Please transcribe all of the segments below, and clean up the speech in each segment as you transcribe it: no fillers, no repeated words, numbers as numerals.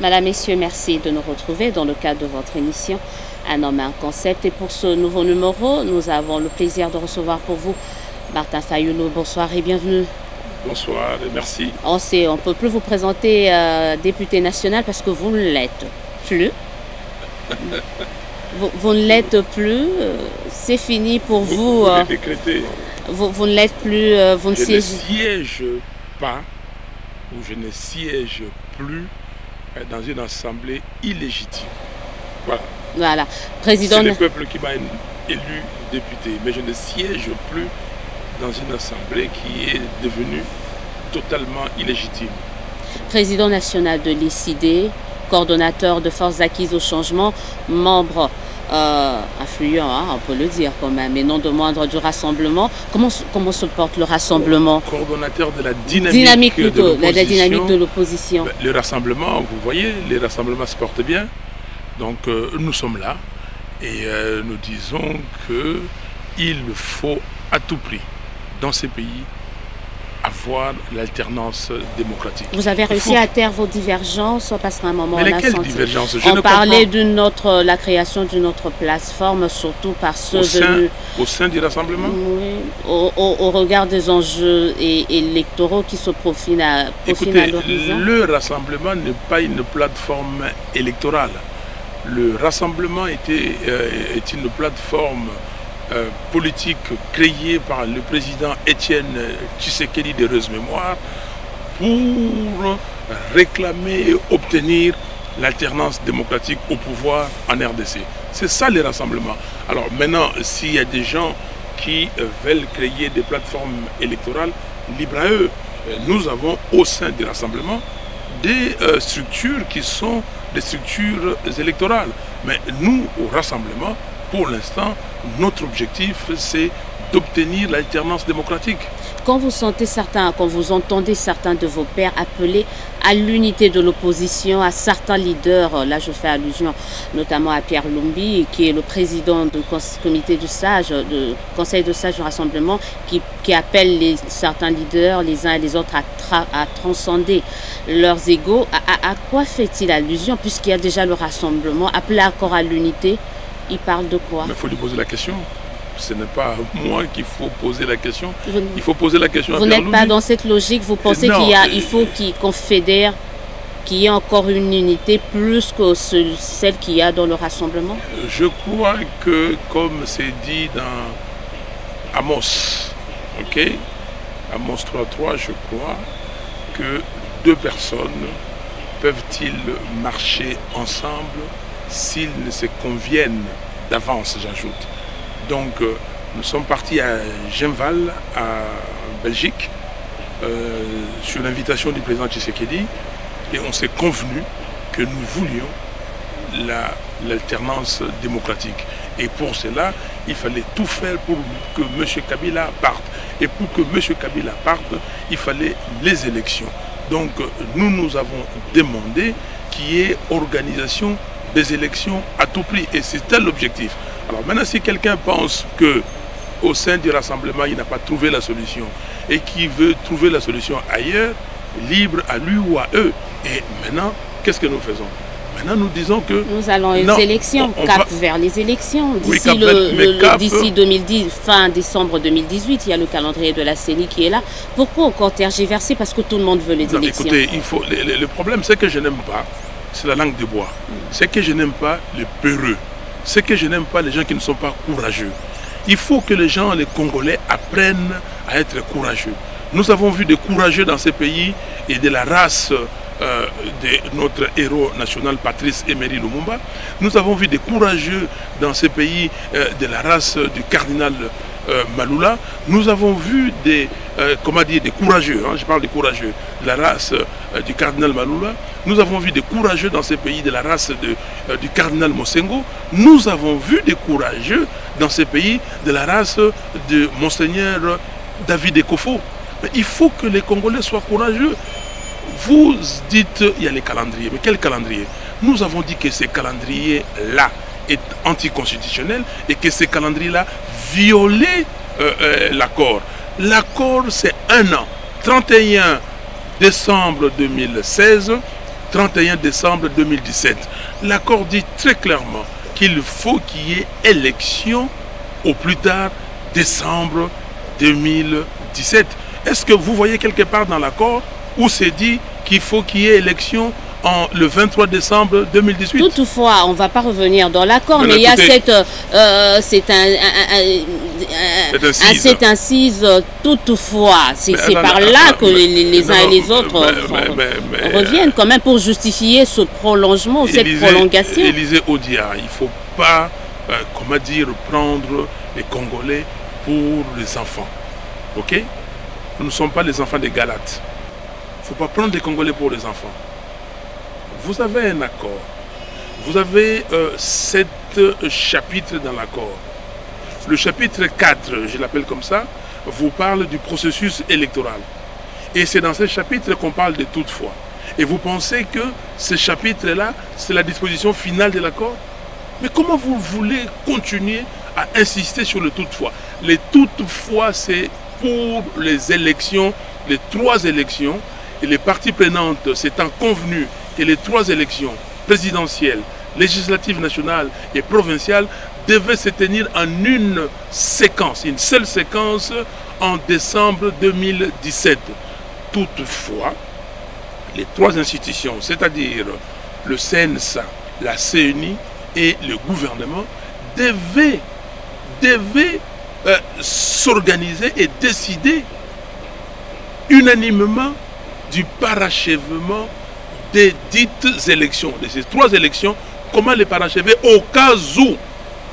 Madame, Messieurs, merci de nous retrouver dans le cadre de votre émission Un homme, un concept. Et pour ce nouveau numéro, nous avons le plaisir de recevoir pour vous Martin Fayulu. Bonsoir et bienvenue. Bonsoir et merci. On ne peut plus vous présenter député national parce que vous ne l'êtes plus. Vous ne l'êtes plus. C'est fini pour vous. Vous décrété. Vous ne l'êtes plus. Vous ne Je ne siège pas ou je ne siège plus dans une assemblée illégitime. Voilà. Voilà. Président... C'est le peuple qui m'a élu député. Mais je ne siège plus dans une assemblée qui est devenue totalement illégitime. Président national de l'ICD, coordonnateur de Forces acquises au changement, membre influent, hein, on peut le dire quand même, et non de moindre du rassemblement. Comment se porte le rassemblement? Coordonnateur de la dynamique de l'opposition. Le rassemblement, vous voyez, les rassemblements se portent bien. Donc nous sommes là et nous disons qu'il faut à tout prix dans ces pays avoir l'alternance démocratique. Vous avez réussi à taire vos divergences parce qu'à un moment mais lesquelles divergences? On parlait la création d'une autre plateforme, surtout par ceux au sein du rassemblement. Oui, au regard des enjeux électoraux qui se profilent à l'horizon. Le rassemblement n'est pas une plateforme électorale. Le rassemblement est une plateforme politique créée par le président Étienne Tshisekedi d'heureuse mémoire pour réclamer et obtenir l'alternance démocratique au pouvoir en RDC. C'est ça les rassemblements. Alors maintenant, s'il y a des gens qui veulent créer des plateformes électorales, libre à eux. Nous avons au sein du rassemblement des structures qui sont des structures électorales. Mais nous, au rassemblement, pour l'instant, notre objectif, c'est d'obtenir l'alternance démocratique. Quand vous entendez certains de vos pairs appeler à l'unité de l'opposition, à certains leaders, là je fais allusion notamment à Pierre Lumbi, qui est le président du comité du sage, du conseil de sage du rassemblement, qui appelle certains leaders, les uns et les autres, à transcender leurs égos. À quoi fait-il allusion, puisqu'il y a déjà le rassemblement, appelé encore à l'unité? Il parle de quoi? Mais il faut lui poser la question. Ce n'est pas moi qu'il faut poser la question. Il faut poser la question à Pierre Lumbi. Vous n'êtes pas dans cette logique. Vous pensez qu'il faut qu'on fédère, qu'il y ait encore une unité plus que celle qu'il y a dans le rassemblement? Je crois que, comme c'est dit dans Amos, Amos 3.3, je crois que deux personnes peuvent-ils marcher ensemble s'ils ne se conviennent d'avance, j'ajoute. Donc, nous sommes partis à Genval, en Belgique, sur l'invitation du président Tshisekedi, et on s'est convenu que nous voulions l'alternance démocratique. Et pour cela, il fallait tout faire pour que M. Kabila parte. Et pour que M. Kabila parte, il fallait les élections. Donc, nous avons demandé qu'il y ait organisation des élections à tout prix. Et c'était l'objectif. Alors maintenant, si quelqu'un pense qu'au sein du rassemblement, il n'a pas trouvé la solution et qu'il veut trouver la solution ailleurs, libre à lui ou à eux. Et maintenant, qu'est-ce que nous faisons? Maintenant, nous disons que... Nous allons aux élections, vers les élections. D'ici 2010, fin décembre 2018, il y a le calendrier de la CENI qui est là. Pourquoi encore tergiverser? Parce que tout le monde veut les élections. Écoutez, le problème, c'est que je n'aime pas, c'est la langue de bois. C'est que je n'aime pas les peureux. C'est que je n'aime pas les gens qui ne sont pas courageux. Il faut que les gens, les Congolais, apprennent à être courageux. Nous avons vu des courageux dans ces pays et de la race de notre héros national Patrice Emery Lumumba. Nous avons vu des courageux dans ces pays de la race du cardinal Malula. Nous avons vu des courageux, je parle des courageux, de la race du cardinal Malula. Nous avons vu des courageux dans ces pays de la race du cardinal Mosengo. Nous avons vu des courageux dans ces pays de la race de Monseigneur David Ekofo. Mais il faut que les Congolais soient courageux. Vous dites il y a les calendriers, mais quel calendrier? Nous avons dit que ce calendrier-là est anticonstitutionnel et que ce calendrier-là violait l'accord. L'accord, c'est 1 an. 31 décembre 2016, 31 décembre 2017. L'accord dit très clairement qu'il faut qu'il y ait élection au plus tard décembre 2017. Est-ce que vous voyez quelque part dans l'accord où c'est dit qu'il faut qu'il y ait élection le 23 décembre 2018? Toutefois, on ne va pas revenir dans l'accord, mais il y a cette incise toutefois. C'est par là que les uns et les autres reviennent quand même pour justifier ce prolongement, cette prolongation. Élisée Odia, il ne faut pas, comment dire, prendre les Congolais pour les enfants. Ok? Nous ne sommes pas les enfants des Galates. Il ne faut pas prendre les Congolais pour les enfants. Vous avez un accord. Vous avez 7 chapitres dans l'accord. Le chapitre 4, je l'appelle comme ça, vous parle du processus électoral. Et c'est dans ce chapitre qu'on parle de toutefois. Et vous pensez que ce chapitre-là, c'est la disposition finale de l'accord? Mais comment vous voulez continuer à insister sur le toutefois? Les toutefois, c'est pour les élections, les 3 élections, et les parties prenantes s'étant convenues que les 3 élections présidentielles, législatives nationales et provinciales devaient se tenir en une séquence, une seule séquence en décembre 2017. Toutefois, les 3 institutions, c'est-à-dire le CNSA, la CENI et le gouvernement, devaient s'organiser et décider unanimement du parachèvement des dites élections, de ces 3 élections, comment les parachever au cas où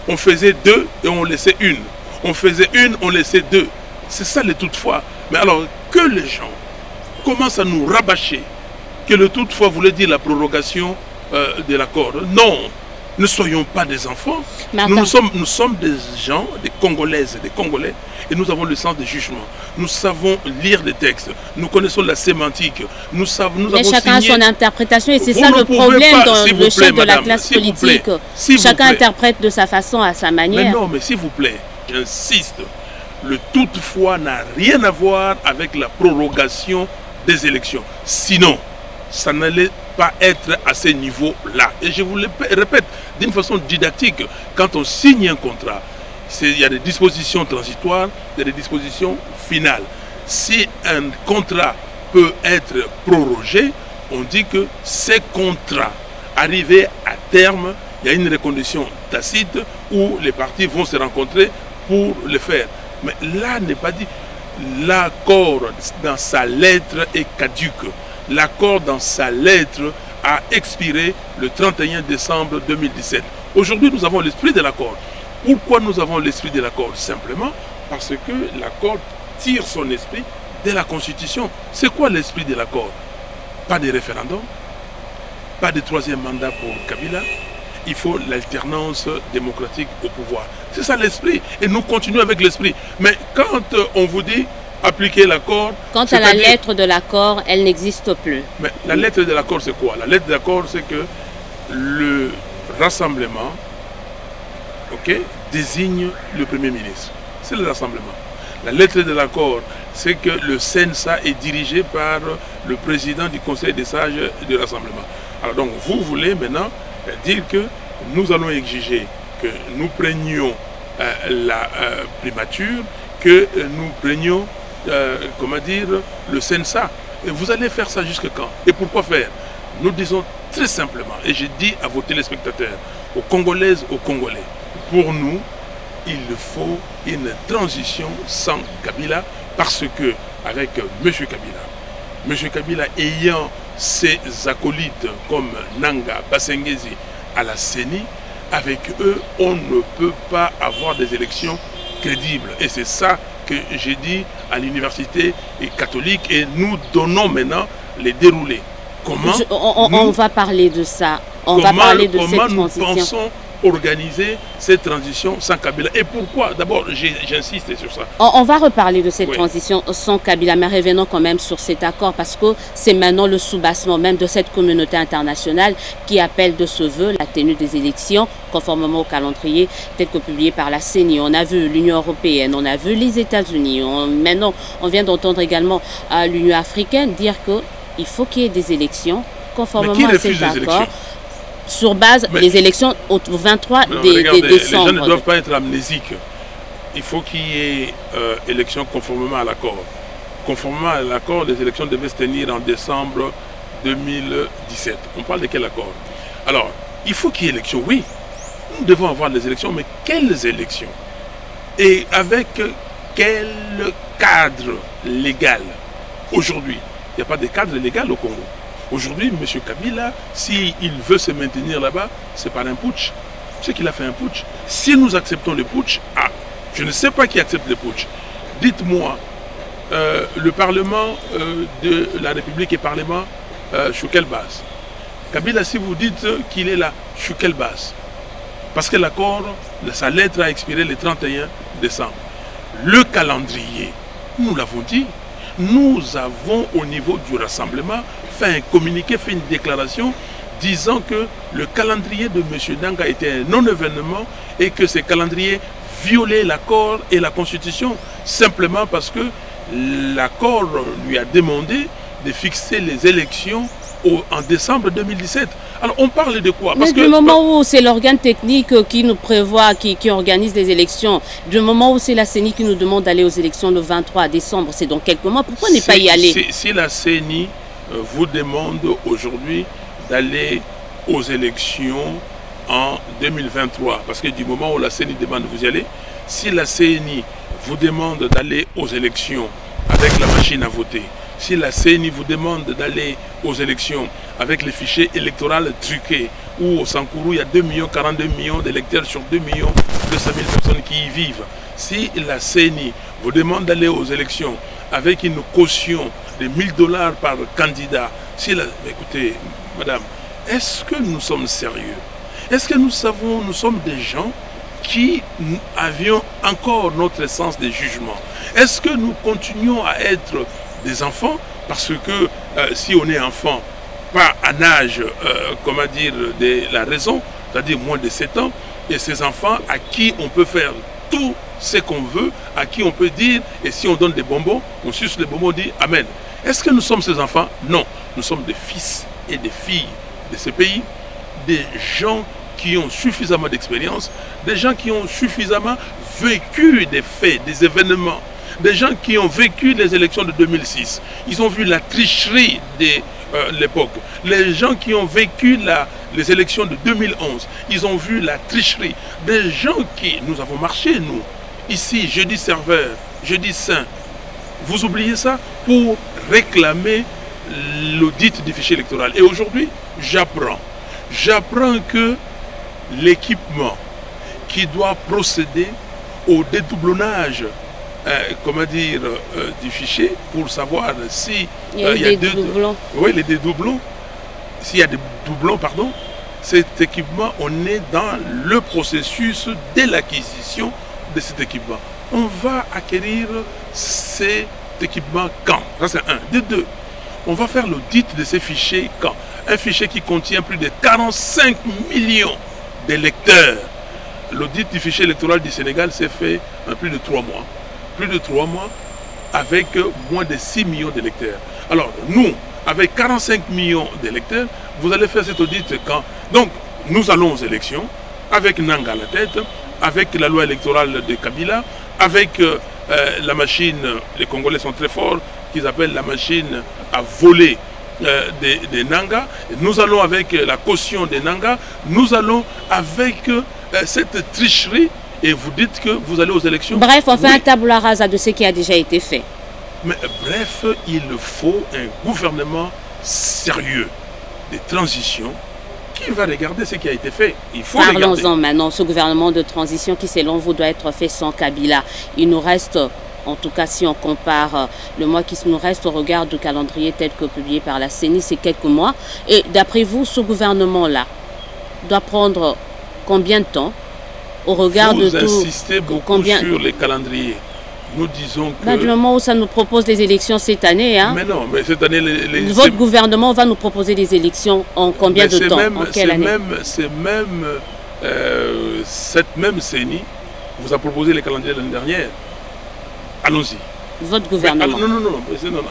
on faisait 2 et on laissait 1. On faisait 1, on laissait 2. C'est ça le toutefois. Mais alors que les gens commencent à nous rabâcher que le toutefois voulait dire la prorogation de l'accord. Non, ne soyons pas des enfants. Nous sommes des gens, des Congolaises et des Congolais, et nous avons le sens du jugement. Nous savons lire des textes, nous connaissons la sémantique, nous mais chacun a son interprétation, et c'est ça le problème dans le chef de la classe politique. Chacun interprète de sa façon, à sa manière. Mais non, mais s'il vous plaît, j'insiste, le toutefois n'a rien à voir avec la prorogation des élections. Sinon, ça n'allait pas être à ce niveau-là. Et je vous le répète d'une façon didactique, quand on signe un contrat, il y a des dispositions transitoires, il y a des dispositions finales. Si un contrat peut être prorogé, on dit que ces contrats arrivés à terme, il y a une reconduction tacite où les parties vont se rencontrer pour le faire. Mais là n'est pas dit. L'accord dans sa lettre est caduque. L'accord dans sa lettre a expiré le 31 décembre 2017. Aujourd'hui, nous avons l'esprit de l'accord. Pourquoi nous avons l'esprit de l'accord? Simplement parce que l'accord tire son esprit de la Constitution. C'est quoi l'esprit de l'accord? Pas de référendum, pas de 3e mandat pour Kabila. Il faut l'alternance démocratique au pouvoir. C'est ça l'esprit. Et nous continuons avec l'esprit. Mais quand on vous dit appliquer l'accord... Quant à la lettre de l'accord, elle n'existe plus. Mais la lettre de l'accord, c'est quoi? La lettre de l'accord, c'est que le rassemblement désigne le Premier ministre. C'est le rassemblement. La lettre de l'accord, c'est que le CNSA est dirigé par le président du Conseil des sages du rassemblement. Alors donc, vous voulez maintenant dire que nous allons exiger que nous prenions la primature, que nous prenions, comment dire, le CNSA. Et vous allez faire ça jusqu'à quand? Et pourquoi faire? Nous disons très simplement, et je dis à vos téléspectateurs, aux Congolaises, aux Congolais, pour nous, il faut une transition sans Kabila, parce que avec M. Kabila ayant ses acolytes comme Nanga, Basengezi à la CENI, avec eux, on ne peut pas avoir des élections crédibles. Et c'est ça que j'ai dit à l'université catholique, et nous donnons maintenant les déroulés. Comment on va parler de ça. On va parler de cette transition. Comment nous pensons organiser cette transition sans Kabila? Et pourquoi? D'abord, j'insiste sur ça. On va reparler de cette transition sans Kabila, mais revenons quand même sur cet accord, parce que c'est maintenant le soubassement même de cette communauté internationale qui appelle de ce vœu la tenue des élections conformément au calendrier tel que publié par la CENI. On a vu l'Union européenne, on a vu les États-Unis. Maintenant, on vient d'entendre également l'Union africaine dire qu'il faut qu'il y ait des élections conformément à cet accord, sur base des élections au 23 décembre. Les gens ne doivent pas être amnésiques. Il faut qu'il y ait élection conformément à l'accord. Conformément à l'accord, les élections devaient se tenir en décembre 2017. On parle de quel accord? Alors, il faut qu'il y ait élection, oui. Nous devons avoir des élections, mais quelles élections? Et avec quel cadre légal? Aujourd'hui, il n'y a pas de cadre légal au Congo. Aujourd'hui, M. Kabila, s'il veut se maintenir là-bas, c'est par un putsch. C'est qu'il a fait un putsch. Si nous acceptons le putsch, je ne sais pas qui accepte le putsch. Dites-moi, le Parlement de la République est Parlement sur quelle base? Kabila, si vous dites qu'il est là, sur quelle base? Parce que l'accord, sa lettre a expiré le 31 décembre. Le calendrier, nous l'avons dit, nous avons au niveau du rassemblement fait un communiqué, fait une déclaration disant que le calendrier de M. Nanga était un non-événement et que ce calendrier violait l'accord et la Constitution simplement parce que l'accord lui a demandé de fixer les élections en décembre 2017. Alors on parle de quoi? Parce que du moment où c'est l'organe technique qui nous prévoit, qui organise les élections, du moment où c'est la CENI qui nous demande d'aller aux élections le 23 décembre, c'est dans quelques mois, pourquoi ne pas y aller? Si la CENI vous demande aujourd'hui d'aller aux élections en 2023, parce que du moment où la CENI demande vous y allez, si la CENI vous demande d'aller aux élections avec la machine à voter, si la CENI vous demande d'aller aux élections avec les fichiers électoraux truqués, où au Sankourou, il y a 42 millions d'électeurs sur 2 200 000 personnes qui y vivent, si la CENI vous demande d'aller aux élections avec une caution de 1 000 $ par candidat, écoutez, madame, est-ce que nous sommes sérieux? Est-ce que nous sommes des gens qui avions encore notre sens de jugement? Est-ce que nous continuons à être des enfants? Parce que si on est enfant, pas en âge, comment dire, de la raison, c'est-à-dire moins de 7 ans, et ces enfants à qui on peut faire tout ce qu'on veut, à qui on peut dire, et si on donne des bonbons, on suce les bonbons, on dit Amen. Est-ce que nous sommes ces enfants? Non, nous sommes des fils et des filles de ce pays, des gens qui ont suffisamment d'expérience, des gens qui ont suffisamment vécu des faits, des événements, des gens qui ont vécu les élections de 2006. Ils ont vu la tricherie de l'époque. Les gens qui ont vécu les élections de 2011, ils ont vu la tricherie. Des gens qui... Nous avons marché, nous, ici, jeudi serveur, jeudi saint. Vous oubliez ça pour réclamer l'audit du fichier électoral. Et aujourd'hui, j'apprends que l'équipement qui doit procéder au dédoublonnage du fichier pour savoir si il y a des doublons. Oui, les dédoublons. S'il y a des doublons, pardon, cet équipement, on est dans le processus de l'acquisition de cet équipement. On va acquérir cet équipement quand? Ça c'est un. De deux, on va faire l'audit de ces fichiers quand? Un fichier qui contient plus de 45 millions d'électeurs. L'audit du fichier électoral du Sénégal s'est fait en plus de 3 mois. Plus de 3 mois avec moins de 6 millions d'électeurs. Alors nous, avec 45 millions d'électeurs, vous allez faire cet audit quand? Donc nous allons aux élections avec Nanga à la tête, avec la loi électorale de Kabila, avec la machine, les Congolais sont très forts, qu'ils appellent la machine à voler des Nanga. Nous allons avec la caution des Nanga, nous allons avec cette tricherie. Et vous dites que vous allez aux élections. Bref, on fait un tabula rasa de ce qui a déjà été fait. Mais bref, il faut un gouvernement sérieux de transition qui va regarder ce qui a été fait. Il faut Parlons-en maintenant. Ce gouvernement de transition qui, selon vous, doit être fait sans Kabila. Il nous reste, en tout cas si on compare le mois qui nous reste au regard du calendrier tel que publié par la CENI, c'est quelques mois. Et d'après vous, ce gouvernement-là doit prendre combien de temps? Au regard vous de tout, insistez beaucoup sur les calendriers. Nous disons que... du moment où ça nous propose des élections cette année... Hein, mais non, mais cette année... votre gouvernement va nous proposer des élections en combien de temps? En quelle année? Cette même CENI vous a proposé les calendriers l'année dernière. Allons-y. Votre gouvernement? Non,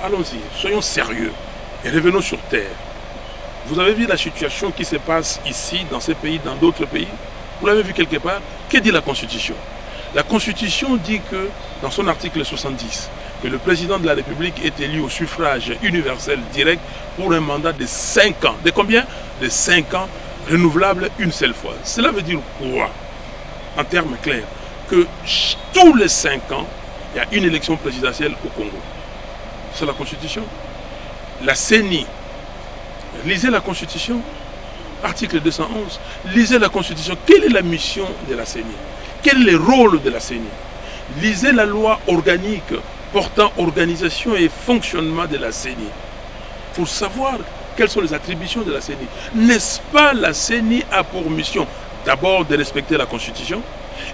allons-y. Soyons sérieux et revenons sur terre. Vous avez vu la situation qui se passe ici, dans ces pays, dans d'autres pays? Vous l'avez vu quelque part? Que dit la Constitution? La Constitution dit que, dans son article 70, que le président de la République est élu au suffrage universel direct pour un mandat de 5 ans. De combien? De 5 ans, renouvelable une seule fois. Cela veut dire quoi? En termes clairs, que tous les 5 ans, il y a une élection présidentielle au Congo. C'est la Constitution. La CENI, lisez la Constitution, article 211, lisez la Constitution. Quelle est la mission de la CENI? Quel est le rôle de la CENI? Lisez la loi organique portant organisation et fonctionnement de la CENI pour savoir quelles sont les attributions de la CENI. N'est-ce pas la CENI a pour mission d'abord de respecter la Constitution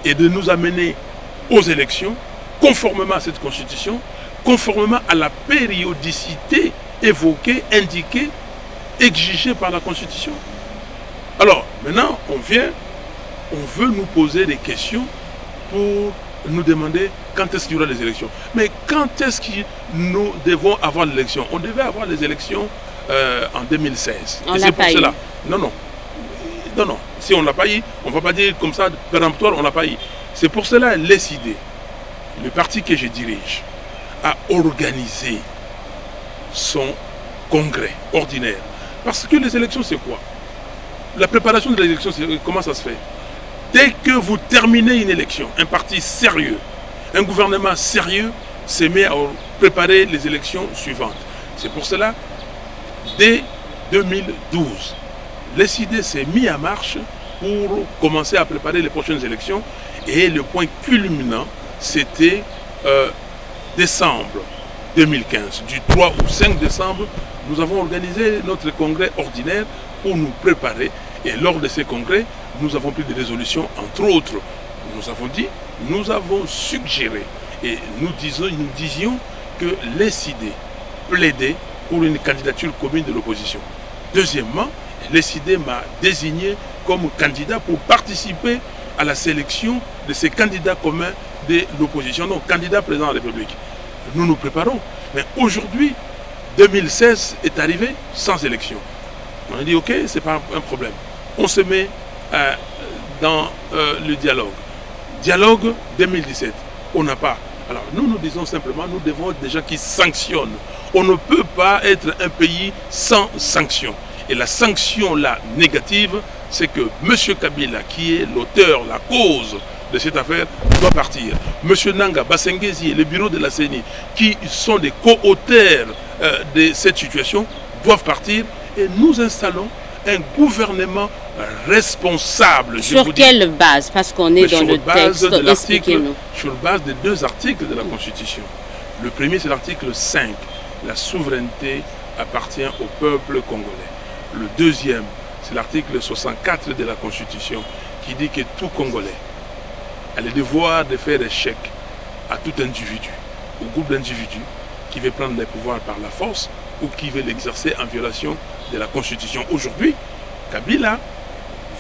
et de nous amener aux élections conformément à cette Constitution, conformément à la périodicité évoquée, indiquée, exigée par la Constitution. Alors, maintenant, on veut nous poser des questions pour nous demander quand est-ce qu'il y aura les élections. Mais quand est-ce que nous devons avoir l'élection? On devait avoir les élections en 2016. On l'a pas eu. Non. Si on ne l'a pas eu, on ne va pas dire comme ça, péremptoire, on ne l'a pas eu. C'est pour cela l'SID, le parti que je dirige, a organisé son congrès ordinaire. Parce que les élections, c'est quoi? La préparation de l'élection, comment ça se fait? Dès que vous terminez une élection, un parti sérieux, un gouvernement sérieux se met à préparer les élections suivantes. C'est pour cela, dès 2012, l'SID s'est mis en marche pour commencer à préparer les prochaines élections. Et le point culminant, c'était décembre 2015. Du 3 au 5 décembre, nous avons organisé notre congrès ordinaire pour nous préparer. Et lors de ces congrès, nous avons pris des résolutions, entre autres. Nous avons dit, nous avons suggéré et nous disions que l'SID plaidait pour une candidature commune de l'opposition. Deuxièmement, l'SID m'a désigné comme candidat pour participer à la sélection de ces candidats communs de l'opposition, donc candidat président de la République. Nous nous préparons. Mais aujourd'hui, 2016 est arrivé sans élection. On a dit, ok, ce n'est pas un problème. On se met dans le dialogue. Dialogue 2017, on n'a pas. Alors nous disons simplement, nous devons être des gens qui sanctionnent. On ne peut pas être un pays sans sanction. Et la sanction là, négative, c'est que M. Kabila, qui est l'auteur, la cause de cette affaire, doit partir. M. Nanga, Bassengezi et le bureau de la CENI, qui sont des co-auteurs de cette situation, doivent partir. Et nous installons un gouvernement responsable. Sur quelle base? Parce qu'on est dans le texte, expliquez-nous. Sur base des 2 articles de la Constitution. Le premier, c'est l'article 5. La souveraineté appartient au peuple congolais. Le deuxième, c'est l'article 64 de la Constitution qui dit que tout Congolais a le devoir de faire échec à tout individu, au groupe d'individus qui veut prendre les pouvoirs par la force ou qui veut l'exercer en violation de la Constitution. Aujourd'hui, Kabila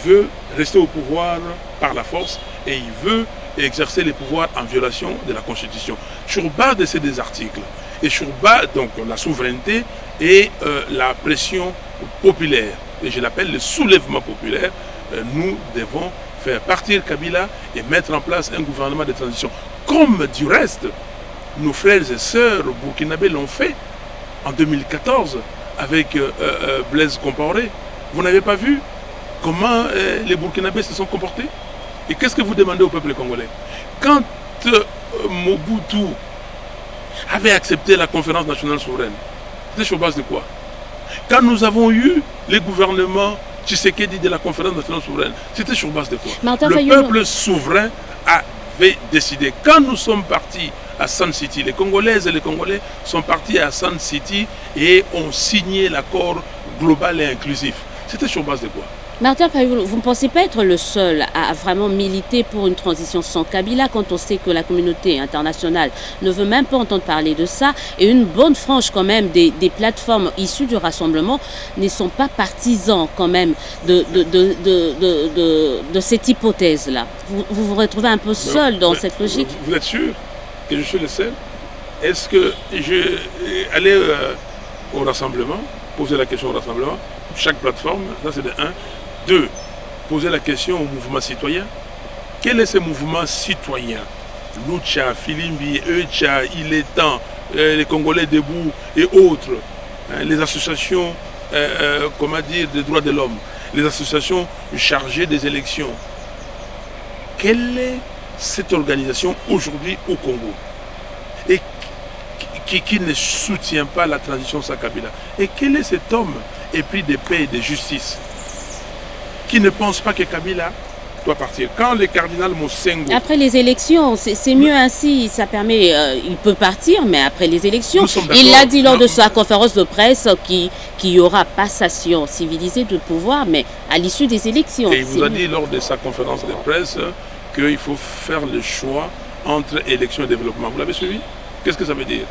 veut rester au pouvoir par la force et il veut exercer les pouvoirs en violation de la Constitution. Sur base de ces 2 articles et sur base donc la souveraineté et la pression populaire, et je l'appelle le soulèvement populaire, nous devons faire partir Kabila et mettre en place un gouvernement de transition. Comme du reste, nos frères et sœurs burkinabés l'ont fait en 2014 avec Blaise Compaoré. Vous n'avez pas vu comment les Burkinabés se sont comportés? Et qu'est-ce que vous demandez au peuple congolais? Quand Mobutu avait accepté la conférence nationale souveraine, c'était sur base de quoi? Quand nous avons eu les gouvernements Tshisekedi de la conférence nationale souveraine, c'était sur base de quoi? Le peuple souverain avait décidé. Quand nous sommes partis à Sun City, les Congolaises et les Congolais sont partis à Sun City et ont signé l'accord global et inclusif. C'était sur base de quoi? Martin Fayulu, vous ne pensez pas être le seul à vraiment militer pour une transition sans Kabila quand on sait que la communauté internationale ne veut même pas entendre parler de ça et une bonne frange quand même des plateformes issues du rassemblement ne sont pas partisans quand même de cette hypothèse-là? Vous vous retrouvez un peu seul dans cette logique? Vous êtes sûr que je suis le seul? Est-ce que je allais au rassemblement? poser la question au rassemblement, chaque plateforme, ça c'est de 1. 2, poser la question au mouvement citoyen. Quel est ce mouvement citoyen? Lucha, Filimbi, Eucha, Il est temps, les Congolais debout et autres, hein, les associations comment dire, des droits de l'homme, les associations chargées des élections. Quelle est cette organisation aujourd'hui au Congo et qui ne soutient pas la transition sans Kabila? Et quel est cet homme épris de paix et de justice qui ne pense pas que Kabila doit partir? Quand le cardinal Mosengo... Après les élections, c'est mieux ainsi, ça permet, il peut partir, mais après les élections, il l'a dit lors de sa conférence de presse qu'il y aura passation civilisée de pouvoir, mais à l'issue des élections. Et il vous a dit lors de sa conférence de presse qu'il faut faire le choix entre élection et développement. Vous l'avez suivi? Qu'est-ce que ça veut dire?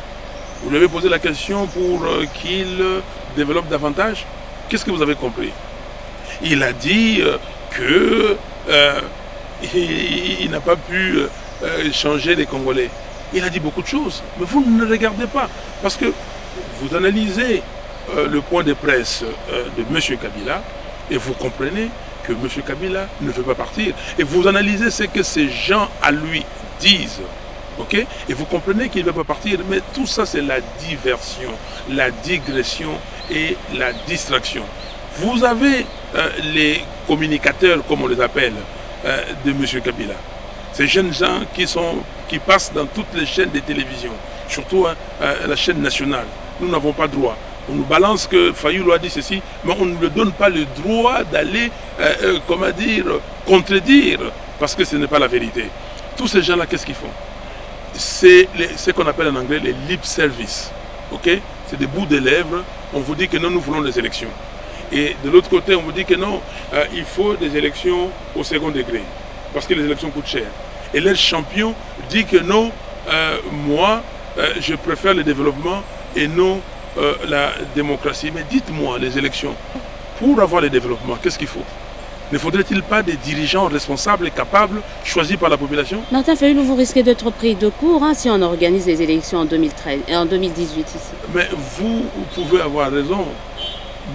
Vous lui avez posé la question pour qu'il développe davantage? Qu'est-ce que vous avez compris? Il a dit que il n'a pas pu changer les Congolais. Il a dit beaucoup de choses, mais vous ne regardez pas, parce que vous analysez le point de presse de M. Kabila et vous comprenez que M. Kabila ne veut pas partir. Et vous analysez ce que ces gens à lui disent. Okay? Et vous comprenez qu'il ne veut pas partir, mais tout ça c'est la diversion, la digression et la distraction. Vous avez les communicateurs, comme on les appelle, de M. Kabila. Ces jeunes gens qui passent dans toutes les chaînes de télévision, surtout la chaîne nationale. Nous n'avons pas droit. On nous balance que Fayoulou a dit ceci, mais on ne lui donne pas le droit d'aller, comment dire, contredire, parce que ce n'est pas la vérité. Tous ces gens-là, qu'est-ce qu'ils font? C'est ce qu'on appelle en anglais les lip service. Okay? C'est des bouts de lèvres. On vous dit que non, nous voulons des élections. Et de l'autre côté, on vous dit que non, il faut des élections au second degré, parce que les élections coûtent cher. Et leur champion dit que non, moi, je préfère le développement et non la démocratie. Mais dites-moi, les élections, pour avoir le développement, qu'est-ce qu'il faut? Ne faudrait-il pas des dirigeants responsables et capables, choisis par la population? Martin Fayoulou, vous risquez d'être pris de court si on organise les élections en 2013 et en 2018 ici. Mais vous pouvez avoir raison.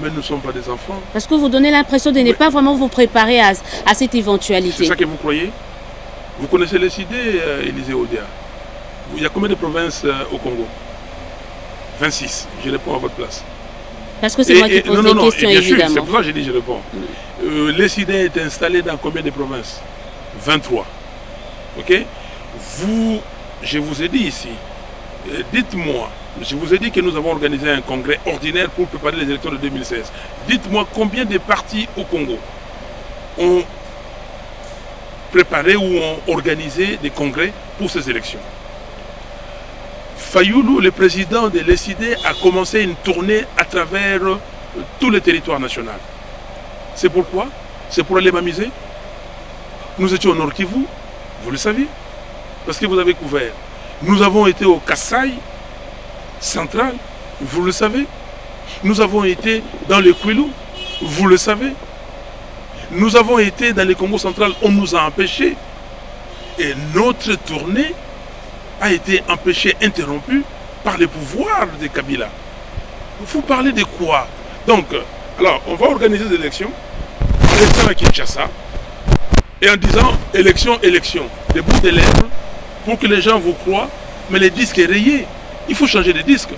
Mais nous ne sommes pas des enfants. Parce que vous donnez l'impression de ne pas vraiment vous préparer à cette éventualité. C'est ça que vous croyez? Vous connaissez les idées, Élisée Odia? Il y a combien de provinces au Congo? 26. Je réponds à votre place. Parce que c'est moi qui pose les questions, évidemment. C'est pour ça que j'ai dit je réponds. Les idées est installées dans combien de provinces? 23. Ok? Je vous ai dit ici, dites-moi, je vous ai dit que nous avons organisé un congrès ordinaire pour préparer les élections de 2016. Dites-moi combien de partis au Congo ont préparé ou ont organisé des congrès pour ces élections. Fayoulou, le président de l'ESID, a commencé une tournée à travers tout le territoire national. C'est pourquoi? C'est pour aller m'amuser. Nous étions au Nord Kivu, vous le savez, parce que vous avez couvert. Nous avons été au Kasaï central, vous le savez. Nous avons été dans le Kwilu, vous le savez. Nous avons été dans le Congo central, on nous a empêchés. Et notre tournée a été empêchée, interrompue par les pouvoirs de Kabila. Vous parlez de quoi? Donc, alors, on va organiser des élections à Kinshasa, et en disant élection, élection, des bouts de lèvres, pour que les gens vous croient, mais les disques est rayé. Il faut changer de disque.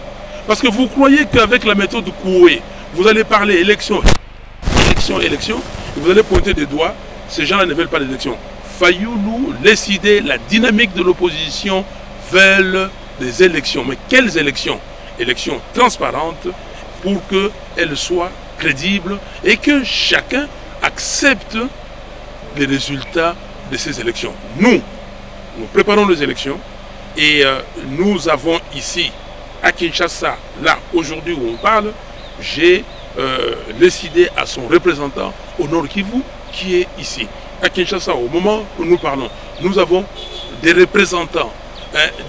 Parce que vous croyez qu'avec la méthode Koué, vous allez parler élection, élection, élection, et vous allez pointer des doigts, ces gens-là ne veulent pas d'élection. Fayoulou, les idées, la dynamique de l'opposition veulent des élections. Mais quelles élections? Élections transparentes pour qu'elles soient crédibles et que chacun accepte les résultats de ces élections. Nous préparons les élections et nous avons ici, à Kinshasa, là, aujourd'hui où on parle, j'ai décidé à son représentant au Nord Kivu qui est ici. À Kinshasa, au moment où nous parlons, nous avons des représentants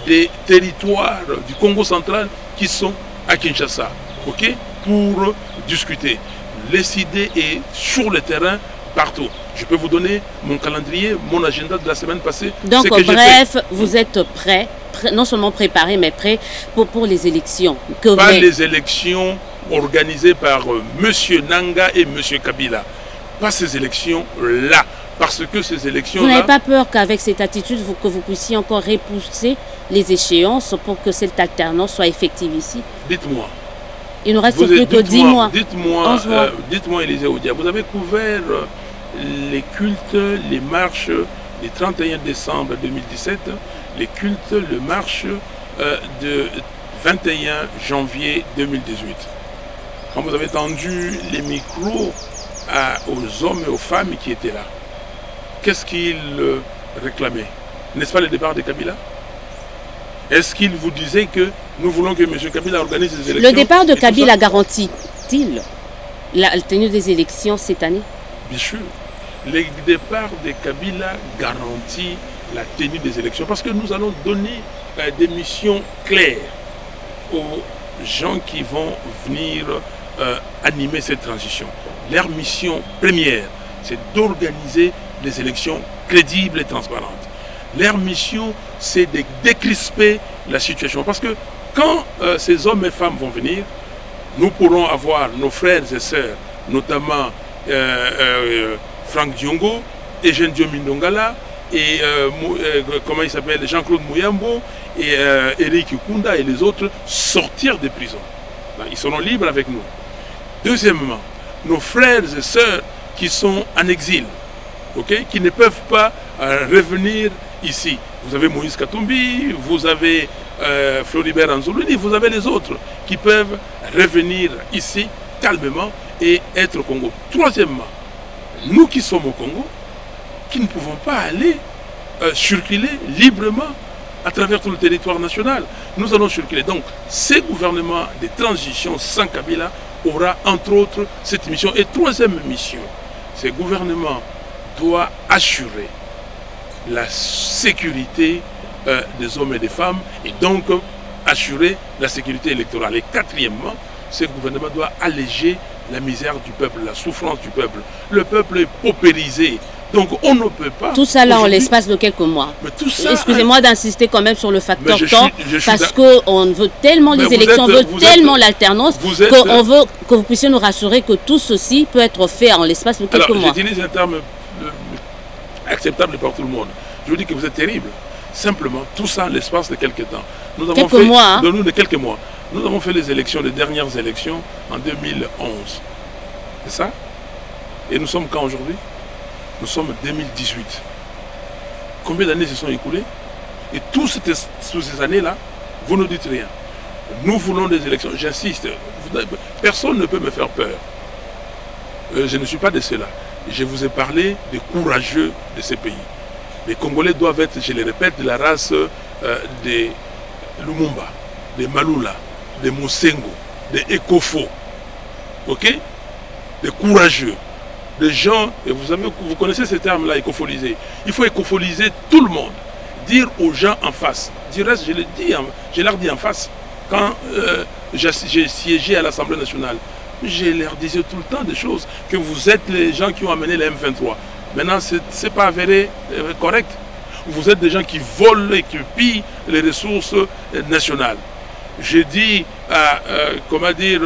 des territoires du Congo central qui sont à Kinshasa, okay, pour discuter. L'idée est sur le terrain partout. Je peux vous donner mon calendrier, mon agenda de la semaine passée. Donc, bref, vous êtes prêts, non seulement préparés, mais prêts pour les élections. Pas les élections organisées par M. Nanga et M. Kabila. Pas ces élections-là. Parce que ces élections-là... Vous n'avez pas peur qu'avec cette attitude, que vous puissiez encore repousser les échéances pour que cette alternance soit effective ici? Dites-moi. Il nous reste plus que 10 mois. Dites-moi, Élisée Odia, vous avez couvert les cultes, les marches du 31 décembre 2017, les cultes, les marches de 21 janvier 2018. Quand vous avez tendu les micros aux hommes et aux femmes qui étaient là, qu'est-ce qu'ils réclamaient? N'est-ce pas le départ de Kabila? Est-ce qu'ils vous disaient que nous voulons que M. Kabila organise des élections? Le départ de Kabila garantit-il la tenue des élections cette année? Bien sûr. Le départ de Kabila garantit la tenue des élections parce que nous allons donner des missions claires aux gens qui vont venir animer cette transition. Leur mission première, c'est d'organiser des élections crédibles et transparentes. Leur mission, c'est de décrisper la situation. Parce que quand ces hommes et femmes vont venir, nous pourrons avoir nos frères et sœurs, notamment Franck Diongo, Eugène Diomindongala, et comment il s'appelle, Jean-Claude Mouyambo, et Eric Kunda et les autres, sortir des prisons. Ils seront libres avec nous. Deuxièmement, nos frères et sœurs qui sont en exil, qui ne peuvent pas revenir ici. Vous avez Moïse Katumbi, vous avez Floribert Anzoulouni, vous avez les autres qui peuvent revenir ici calmement et être au Congo. Troisièmement, nous qui sommes au Congo, qui ne pouvons pas aller circuler librement à travers tout le territoire national. Nous allons circuler. Donc, ces gouvernements de transition sans Kabila aura entre autres cette mission. Et troisième mission, ces gouvernements doivent assurer la sécurité des hommes et des femmes et donc assurer la sécurité électorale. Et quatrièmement, ce gouvernement doit alléger la misère du peuple, la souffrance du peuple. Le peuple est paupérisé. Donc on ne peut pas... Tout ça là en l'espace de quelques mois. Excusez-moi d'insister quand même sur le facteur temps, parce qu'on veut tellement les élections, on veut tellement l'alternance, qu'on veut que vous puissiez nous rassurer que tout ceci peut être fait en l'espace de quelques mois. J'utilise un terme acceptable par tout le monde. Je vous dis que vous êtes terrible. Simplement, tout ça en l'espace de quelques temps. Nous avons quelques mois, hein? De quelques mois. Nous avons fait les élections, les dernières élections en 2011. C'est ça? Et nous sommes quand aujourd'hui? Nous sommes en 2018. Combien d'années se sont écoulées? Et toutes ces années-là, vous ne dites rien. Nous voulons des élections. J'insiste, personne ne peut me faire peur. Je ne suis pas de ceux-là. Je vous ai parlé des courageux de ces pays. Les Congolais doivent être, je le répète, de la race des Lumumba, des Malula, des Mosengo, des Ekofo. Ok? Des courageux. Des gens, et vous connaissez ces termes-là, écofoliser. Il faut écofoliser tout le monde. Dire aux gens en face. Du reste, je leur dis en face. Quand j'ai siégé à l'Assemblée nationale, je leur disais tout le temps des choses. Que vous êtes les gens qui ont amené les M23. Maintenant, ce n'est pas avéré correct. Vous êtes des gens qui volent et qui pillent les ressources nationales. J'ai dit à, comment dire,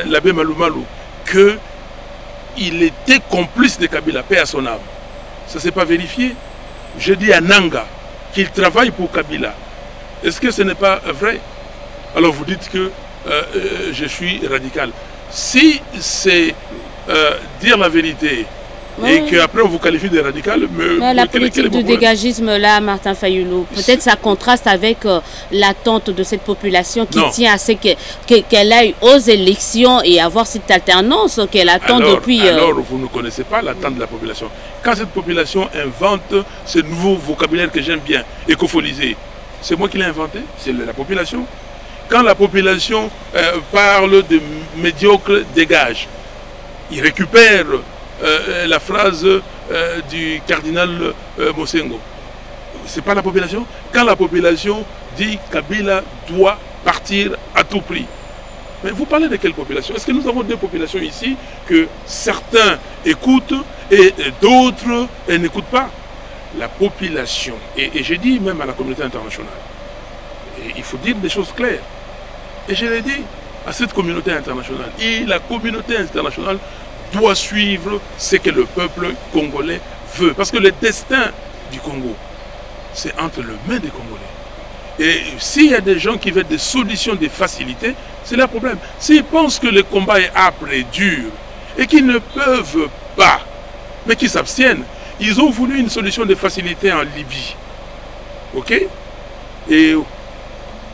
l'abbé Malou Malou, que il était complice de Kabila, paix à son âme. Ça ne s'est pas vérifié. Je dis à Nanga qu'il travaille pour Kabila. Est-ce que ce n'est pas vrai? Alors vous dites que je suis radical. Si c'est dire la vérité et qu'après on vous qualifie de radical, la politique de dégagisme là, Martin Fayulu, peut-être ça contraste avec l'attente de cette population qui tient à ce qu'elle aille aux élections et avoir cette alternance qu'elle attend depuis... Alors vous ne connaissez pas l'attente de la population. Quand cette population invente ce nouveau vocabulaire que j'aime bien, écofoliser, c'est moi qui l'ai inventé, c'est la population. Quand la population parle de médiocre dégage, il récupère la phrase du cardinal Mosengo. Ce n'est pas la population. Quand la population dit Kabila doit partir à tout prix. Mais vous parlez de quelle population? Est-ce que nous avons deux populations ici que certains écoutent et d'autres n'écoutent pas? La population, et j'ai dit même à la communauté internationale, et il faut dire des choses claires. Et je l'ai dit, à cette communauté internationale. Et la communauté internationale doit suivre ce que le peuple congolais veut. Parce que le destin du Congo, c'est entre les mains des Congolais. Et s'il y a des gens qui veulent des solutions, des facilités, c'est leur problème. S'ils pensent que le combat est âpre et dur, et qu'ils ne peuvent pas, mais qu'ils s'abstiennent, ils ont voulu une solution de facilité en Libye. Ok? Et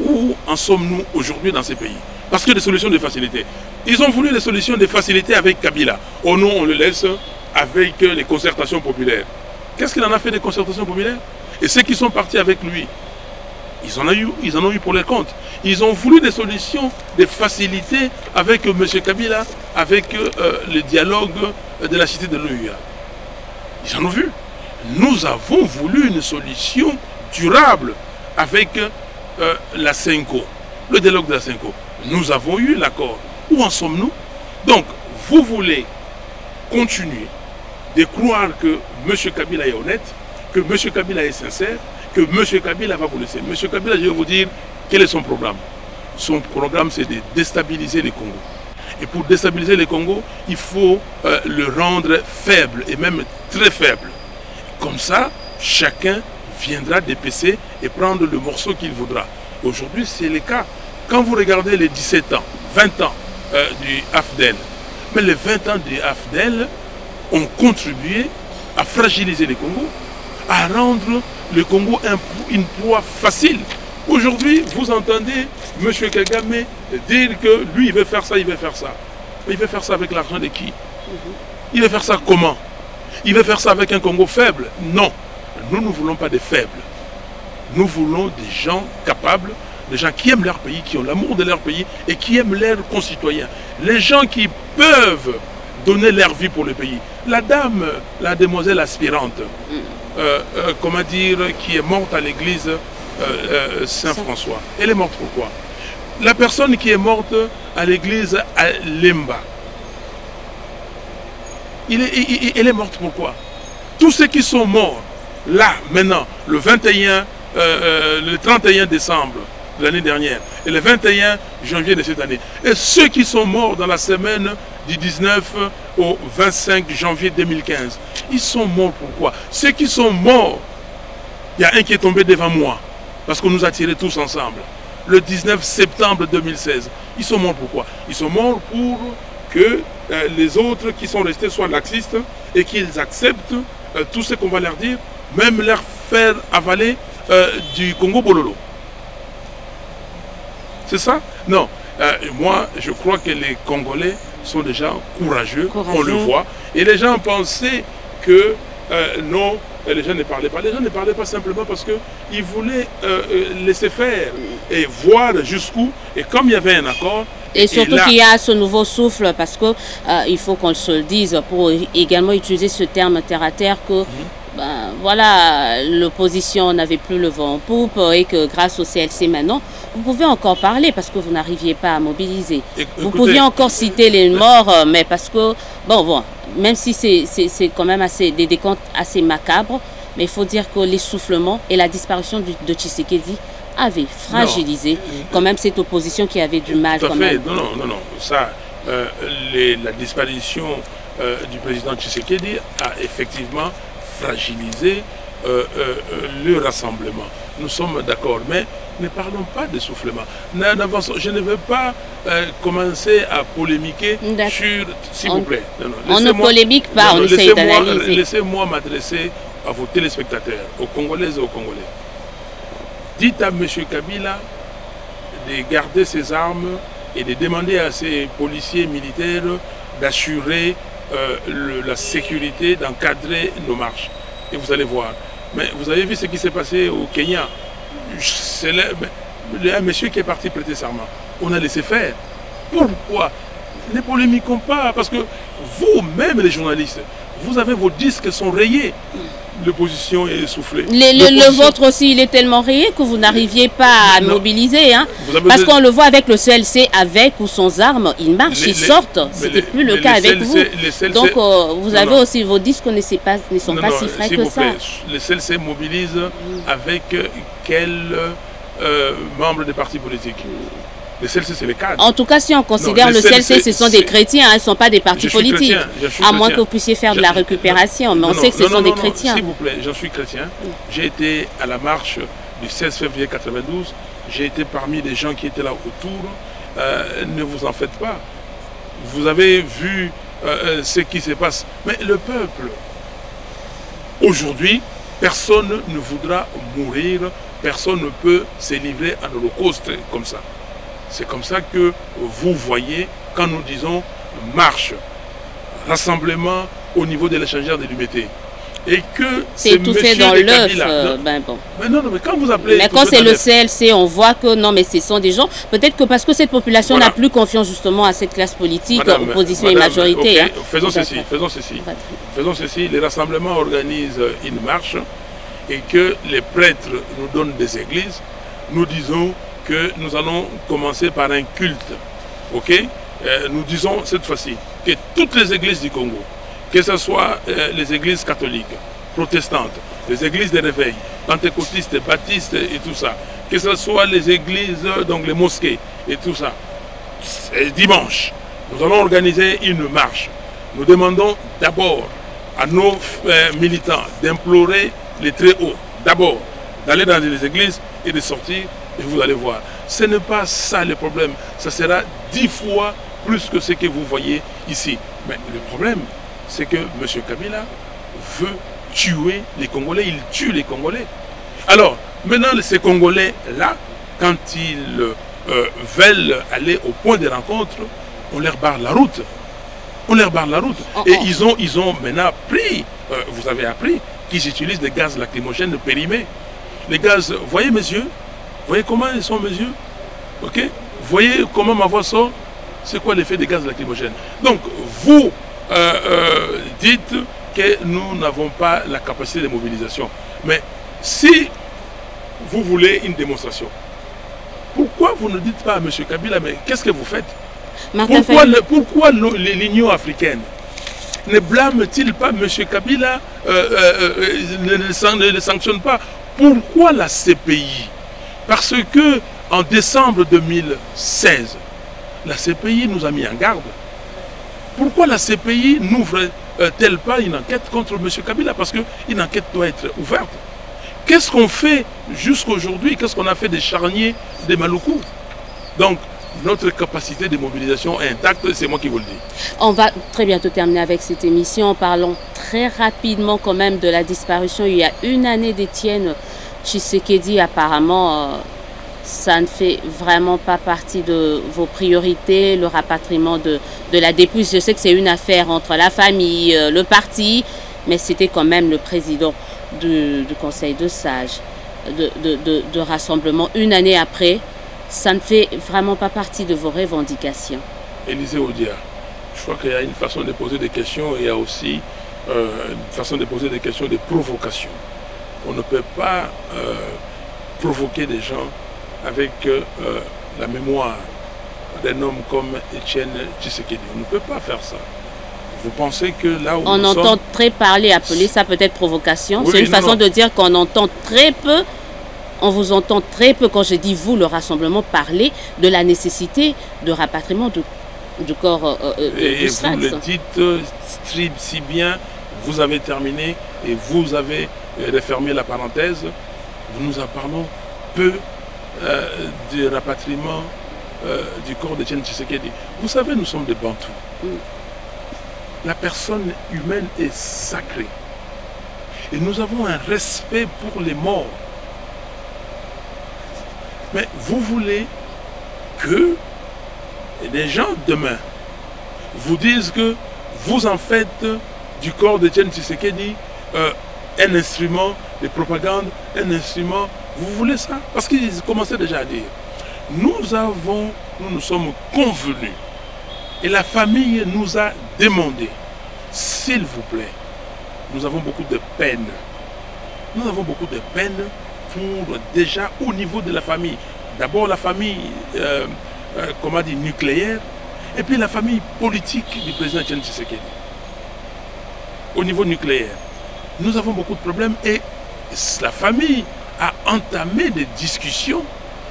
où en sommes-nous aujourd'hui dans ces pays? Parce que des solutions de facilité. Ils ont voulu des solutions de facilité avec Kabila. Oh non, on le laisse avec les concertations populaires. Qu'est-ce qu'il en a fait des concertations populaires? Et ceux qui sont partis avec lui, ils en ont eu pour les comptes. Ils ont voulu des solutions de facilité avec M. Kabila, avec le dialogue de la cité de l'OUA. Ils en ont vu. Nous avons voulu une solution durable avec la CENCO, le dialogue de la CENCO. Nous avons eu l'accord. Où en sommes-nous? Donc, vous voulez continuer de croire que M. Kabila est honnête, que M. Kabila est sincère, que M. Kabila va vous laisser. M. Kabila, je vais vous dire quel est son programme. Son programme, c'est de déstabiliser le Congo. Et pour déstabiliser le Congo, il faut le rendre faible, et même très faible. Comme ça, chacun viendra dépecer et prendre le morceau qu'il voudra. Aujourd'hui, c'est le cas. Quand vous regardez les 17 ans, 20 ans du AFDEL, mais les 20 ans du AFDEL ont contribué à fragiliser le Congo, à rendre le Congo une proie facile. Aujourd'hui, vous entendez M. Kagame dire que lui, il veut faire ça, il veut faire ça. Mais il veut faire ça avec l'argent de qui? Il veut faire ça comment? Il veut faire ça avec un Congo faible? Non. Nous ne voulons pas des faibles. Nous voulons des gens capables, des gens qui aiment leur pays, qui ont l'amour de leur pays et qui aiment leurs concitoyens. Les gens qui peuvent donner leur vie pour le pays. La dame, la demoiselle aspirante, comment dire, qui est morte à l'église Saint-François. Elle est morte pourquoi? La personne qui est morte à l'église à Lemba, elle est morte pourquoi? Tous ceux qui sont morts, là, maintenant, le 31 décembre de l'année dernière et le 21 janvier de cette année, et ceux qui sont morts dans la semaine du 19 au 25 janvier 2015, ils sont morts pourquoi? Ceux qui sont morts, il y a un qui est tombé devant moi, parce qu'on nous a tirés tous ensemble, le 19 septembre 2016. Ils sont morts pourquoi? Ils sont morts pour que les autres qui sont restés soient laxistes et qu'ils acceptent tout ce qu'on va leur dire, même leur faire avaler du Congo Bololo. C'est ça? Non. Moi, je crois que les Congolais sont des gens courageux, on le voit. Et les gens pensaient que non, les gens ne parlaient pas. Les gens ne parlaient pas simplement parce qu'ils voulaient laisser faire et voir jusqu'où. Et comme il y avait un accord... Et surtout qu'il y a ce nouveau souffle, parce que il faut qu'on se le dise, pour également utiliser ce terme terre à terre, que ben, voilà, l'opposition n'avait plus le vent en poupe et que grâce au CLC maintenant, vous pouvez encore parler parce que vous n'arriviez pas à mobiliser. Vous pouviez encore citer les morts, mais parce que, bon, même si c'est quand même des décomptes assez macabres, mais il faut dire que l'essoufflement et la disparition de Tshisekedi avaient fragilisé quand même cette opposition qui avait du mal. Quand même. Non. Ça, la disparition du président Tshisekedi a effectivement fragilisé le rassemblement. Nous sommes d'accord, mais ne parlons pas d'essoufflement. Je ne veux pas commencer à polémiquer sur... S'il vous plaît. On ne polémique pas, on essaye d'analyser. Laissez-moi m'adresser à vos téléspectateurs, aux Congolaises et aux Congolais. Dites à M. Kabila de garder ses armes et de demander à ses policiers militaires d'assurer la sécurité, d'encadrer nos marches. Et vous allez voir. Mais vous avez vu ce qui s'est passé au Kenya. C'est un monsieur qui est parti prêter serment. On a laissé faire. Pourquoi? Ne polémiquons pas, parce que vous-même, les journalistes, vous avez vos disques sont rayés. L'opposition est essoufflée. Le vôtre aussi, il est tellement rayé que vous n'arriviez pas à mobiliser. Hein, parce qu'on le voit avec le CLC, avec ou sans armes, ils marchent, ils sortent. Ce n'était plus le cas avec vous. Donc, vous avez aussi vos disques ne sont pas si frais que ça. Le CLC mobilise avec quel membre des partis politiques? Les CLC, c'est les cadres. En tout cas, si on considère le CLC, ce sont des chrétiens, ce ne sont pas des partis politiques. À moins que vous puissiez faire de la récupération, mais on sait que ce sont des chrétiens. S'il vous plaît, j'en suis chrétien. J'ai été à la marche du 16 février 92. J'ai été parmi les gens qui étaient là autour. Ne vous en faites pas. Vous avez vu ce qui se passe. Mais le peuple, aujourd'hui, personne ne voudra mourir, personne ne peut se livrer à l'Holocauste comme ça. C'est comme ça que vous voyez, quand nous disons marche, rassemblement au niveau de l'échangeur de l'UMT. Et que c'est tout fait dans l'œuf. Bon. Mais non, mais quand vous appelez... Mais quand c'est le CLC, on voit que non, mais ce sont des gens... Peut-être que parce que cette population n'a plus confiance justement à cette classe politique, opposition et majorité. Okay, hein. Faisons ceci. Les rassemblements organisent une marche et que les prêtres nous donnent des églises. Nous disons que nous allons commencer par un culte. Ok? Nous disons cette fois-ci que toutes les églises du Congo, que ce soit les églises catholiques, protestantes, les églises de réveil, pentecôtistes, baptistes et tout ça, que ce soit les églises, donc les mosquées et tout ça, dimanche, nous allons organiser une marche. Nous demandons d'abord à nos militants d'implorer les très hauts, d'abord d'aller dans les églises et de sortir, et vous allez voir. Ce n'est pas ça le problème, ça sera 10 fois plus que ce que vous voyez ici. Mais le problème, c'est que M. Kabila veut tuer les Congolais, il tue les Congolais. Alors, maintenant, ces Congolais-là, quand ils veulent aller au point de rencontre, on leur barre la route. On leur barre la route. Et ils ont maintenant pris, vous avez appris, qu'ils utilisent des gaz lacrymogènes périmés. Les gaz, voyez mes yeux? Voyez comment ils sont mes yeux? Ok? Voyez comment ma voix sort? C'est quoi l'effet des gaz lacrymogènes? Donc, vous dites que nous n'avons pas la capacité de mobilisation. Mais si vous voulez une démonstration, pourquoi vous ne dites pas à M. Kabila, mais qu'est-ce que vous faites? Pourquoi l'Union africaine ne blâme-t-il pas M. Kabila, ne le sanctionne pas? Pourquoi la CPI? Parce que en décembre 2016, la CPI nous a mis en garde. Pourquoi la CPI n'ouvre-t-elle pas une enquête contre M. Kabila? Parce qu'une enquête doit être ouverte. Qu'est-ce qu'on fait jusqu'à aujourd'hui? Qu'est-ce qu'on a fait des charniers des Maluku? Donc, notre capacité de mobilisation est intacte, c'est moi qui vous le dis. On va très bientôt terminer avec cette émission en parlant très rapidement quand même de la disparition. Il y a une année d'Étienne Tshisekedi, apparemment, ça ne fait vraiment pas partie de vos priorités, le rapatriement de la dépouille. Je sais que c'est une affaire entre la famille, le parti, mais c'était quand même le président du Conseil de sages, de rassemblement. Une année après, ça ne fait vraiment pas partie de vos revendications. Élisée Odia, je crois qu'il y a une façon de poser des questions et il y a aussi une façon de poser des questions de provocation. On ne peut pas provoquer des gens avec la mémoire d'un homme comme Étienne Tshisekedi. On ne peut pas faire ça. Vous pensez que là où on entend très parler, appeler ça peut-être provocation. Oui, c'est une façon de dire qu'on entend très peu. On vous entend très peu, quand je dis vous, le rassemblement, parler de la nécessité de rapatriement du corps et vous le dites si bien, vous avez terminé et vous avez refermé la parenthèse. Nous en parlons peu du rapatriement du corps d'Étienne Tshisekedi. Vous savez, nous sommes des Bantous. La personne humaine est sacrée. Et nous avons un respect pour les morts. Mais vous voulez que les gens demain vous disent que vous en faites du corps d'Étienne Tshisekedi un instrument de propagande, un instrument... Vous voulez ça? Parce qu'ils commençaient déjà à dire. Nous nous sommes convenus et la famille nous a demandé, s'il vous plaît, nous avons beaucoup de peine. Nous avons beaucoup de peine pour déjà au niveau de la famille. D'abord la famille, comment dire, nucléaire, et puis la famille politique du président Étienne Tshisekedi. Au niveau nucléaire, nous avons beaucoup de problèmes et la famille a entamé des discussions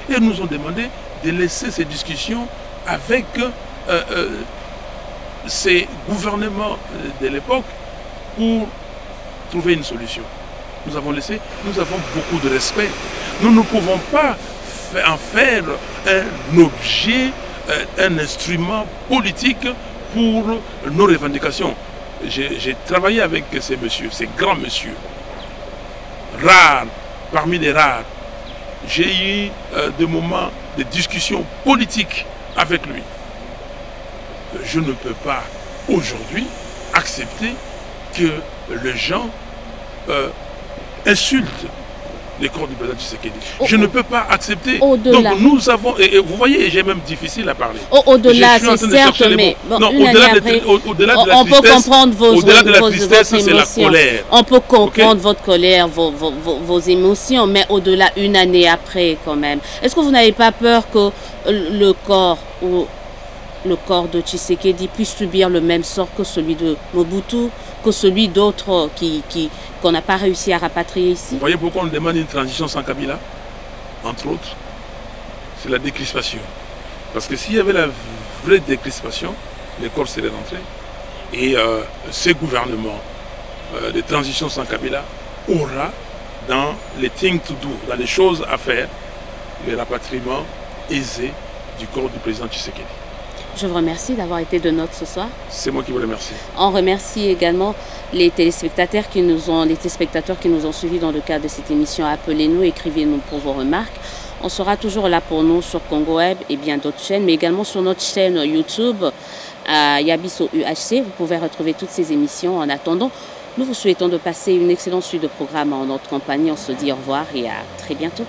et nous ont demandé de laisser ces discussions avec ces gouvernements de l'époque pour trouver une solution. Nous avons beaucoup de respect. Nous ne pouvons pas en faire un objet, un instrument politique pour nos revendications. J'ai travaillé avec ces messieurs, ces grands messieurs, rares, parmi les rares. J'ai eu des moments de discussion politique avec lui. Je ne peux pas aujourd'hui accepter que les gens insultent les corps du président Tshisekedi. Je ne peux pas accepter. Donc nous avons, et vous voyez, j'ai même difficile à parler. Au-delà, c'est certes, mais bon, au-delà de la tristesse, c'est la colère. On peut comprendre votre colère, vos émotions, mais au-delà, une année après quand même. Est-ce que vous n'avez pas peur que le corps de Tshisekedi puisse subir le même sort que celui de Mobutu, que celui d'autres qu'on n'a pas réussi à rapatrier ici? Vous voyez pourquoi on demande une transition sans Kabila? Entre autres, c'est la décrispation. Parce que s'il y avait la vraie décrispation, les corps seraient rentrés. Et ces gouvernements de transition sans Kabila aura dans les things to do, dans les choses à faire, le rapatriement aisé du corps du président Tshisekedi. Je vous remercie d'avoir été de note ce soir. C'est moi qui vous remercie. On remercie également les téléspectateurs qui nous ont suivis dans le cadre de cette émission. Appelez-nous, écrivez-nous pour vos remarques. On sera toujours là pour nous sur Congo Web et bien d'autres chaînes, mais également sur notre chaîne YouTube, Yabiso UHC. Vous pouvez retrouver toutes ces émissions. En attendant, nous vous souhaitons de passer une excellente suite de programmes en notre compagnie. On se dit au revoir et à très bientôt.